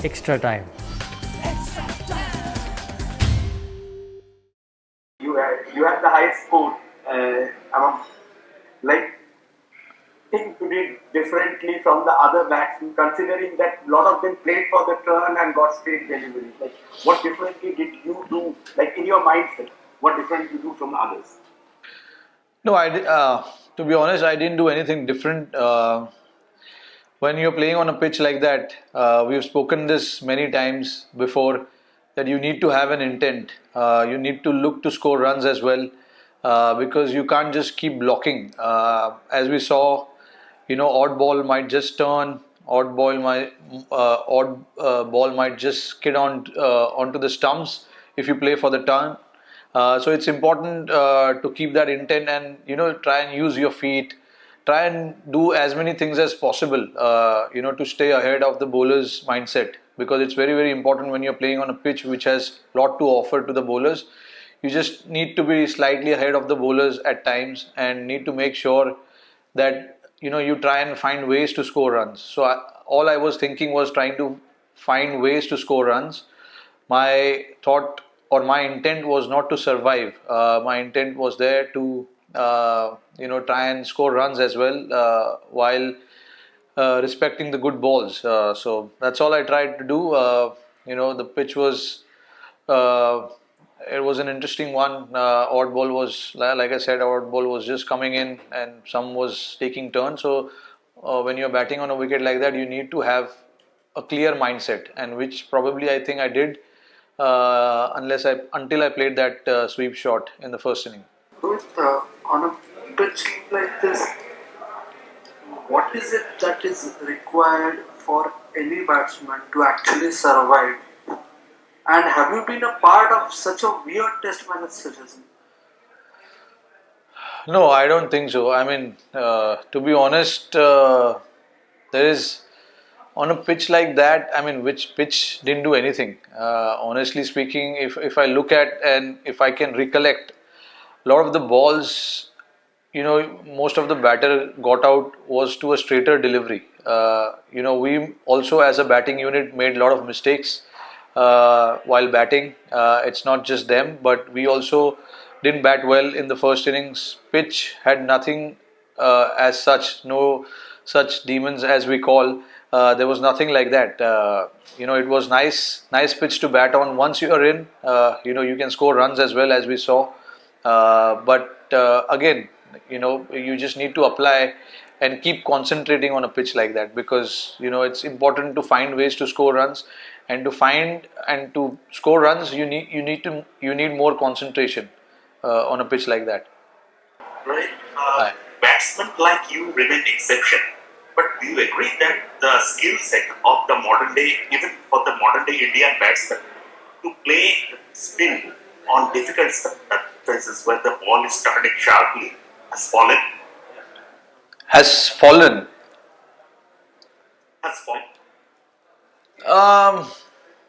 extra time. You have the highest score among, like, think you did differently from the other batsmen, considering that a lot of them played for the turn and got straight delivery. Like, what differently did you do, like in your mindset? What different you do from others? No, to be honest, I didn't do anything different. When you're playing on a pitch like that, we've spoken this many times before that you need to have an intent. You need to look to score runs as well, because you can't just keep blocking. As we saw, odd ball might just turn, odd ball might just skid onto the stumps if you play for the turn. So it's important to keep that intent and try and use your feet, try and do as many things as possible, to stay ahead of the bowler's mindset, because it's very, very important when you're playing on a pitch which has a lot to offer to the bowlers. You just need to be slightly ahead of the bowlers at times and need to make sure that you try and find ways to score runs. So all I was thinking was trying to find ways to score runs. My thought or my intent was not to survive. My intent was there to try and score runs as well, while respecting the good balls. So that's all I tried to do. The pitch was uh, it was an interesting one. Odd ball was, like I said, odd ball was just coming in, and some was taking turns. So when you're batting on a wicket like that, you need to have a clear mindset, and which probably I think I did, until I played that sweep shot in the first inning. Rohit, on a pitch like this, what is it that is required for any batsman to actually survive? And have you been a part of such a weird test match such as? No, I don't think so. I mean, to be honest, there is on a pitch like that. I mean, which pitch didn't do anything? Honestly speaking, if I look at and if I can recollect, a lot of the balls, most of the batter got out was to a straighter delivery. We also as a batting unit made a lot of mistakes while batting. It's not just them, but we also didn't bat well in the first innings. Pitch had nothing as such, no such demons as we call. There was nothing like that. It was nice pitch to bat on. Once you are in, you can score runs as well, as we saw. But again, you just need to apply and keep concentrating on a pitch like that, because it's important to find ways to score runs, and to score runs you need more concentration on a pitch like that. Right. Hi. Batsmen like you remain exception. But do you agree that the skill set of the modern day, even for the modern day Indian batsman, to play spin on difficult surfaces where the ball is starting sharply has fallen? Has fallen. Has fallen. Um,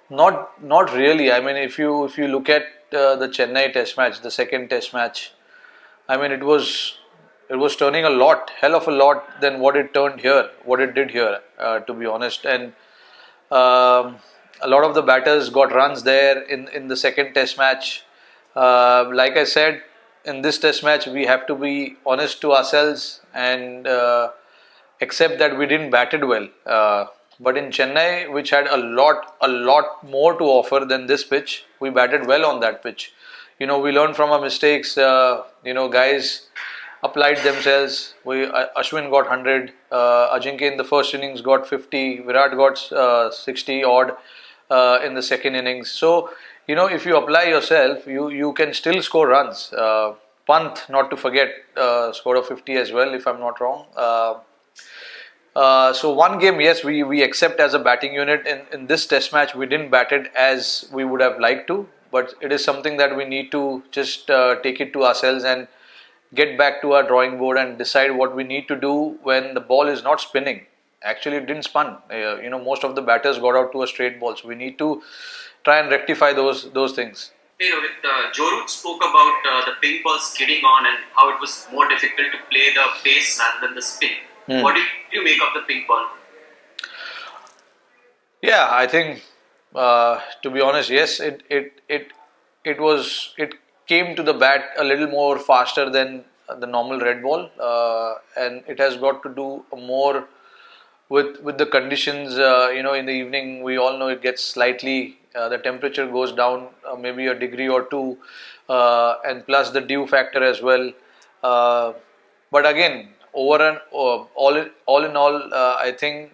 not really. I mean, if you look at the Chennai Test match, the second Test match, I mean, it was turning a lot, hell of a lot than what it turned here, what it did here, to be honest. And um, a lot of the batters got runs there in the second Test match. Like I said, in this Test match, we have to be honest to ourselves and accept that we didn't bat it well. But in Chennai, which had a lot more to offer than this pitch, we batted well on that pitch. We learned from our mistakes. Guys applied themselves. Ashwin got 100. Ajinkya in the first innings got 50. Virat got 60 odd in the second innings. So if you apply yourself, you can still score runs. Pant, not to forget, scored a 50 as well, if I'm not wrong. So one game, yes, we accept as a batting unit. In this Test match, we didn't bat it as we would have liked to, but it is something that we need to just take it to ourselves and get back to our drawing board and decide what we need to do when the ball is not spinning. Actually, it didn't spin. Most of the batters got out to a straight ball, so we need to try and rectify those things. Hey Rohit, Joe Root spoke about the pink ball skidding on and how it was more difficult to play the pace rather than the spin. What did you make of the pink ball? Yeah, I think to be honest, yes, it came to the bat a little more faster than the normal red ball, and it has got to do more with the conditions. In the evening, we all know it gets slightly the temperature goes down maybe a degree or two, and plus the dew factor as well. Uh, but again, over and all in all, I think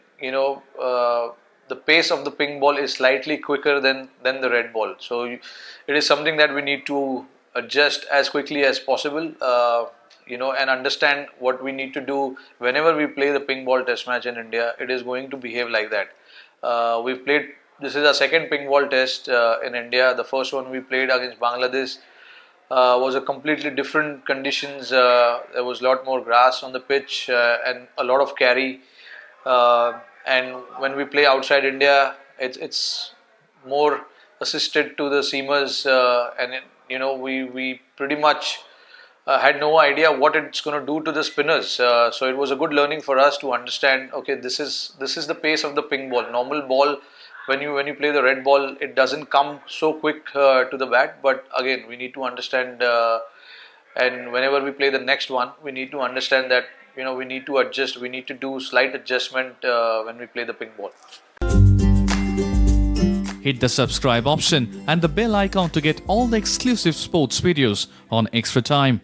the pace of the ping ball is slightly quicker than the red ball. So it is something that we need to adjust as quickly as possible. And understand what we need to do whenever we play the ping ball test match in India. It is going to behave like that. We've played. This is our second ping ball test in India. The first one we played against Bangladesh was a completely different conditions. There was a lot more grass on the pitch and a lot of carry. And when we play outside India, it's more assisted to the seamers, we pretty much had no idea what it's going to do to the spinners. So it was a good learning for us to understand. Okay, this is the pace of the ping ball. Normal ball, when you play the red ball, it doesn't come so quick to the bat. But again, we need to understand, and whenever we play the next one, we need to understand that we need to adjust. We need to do slight adjustment when we play the ping ball. Hit the subscribe option and the bell icon to get all the exclusive sports videos on Extra Time.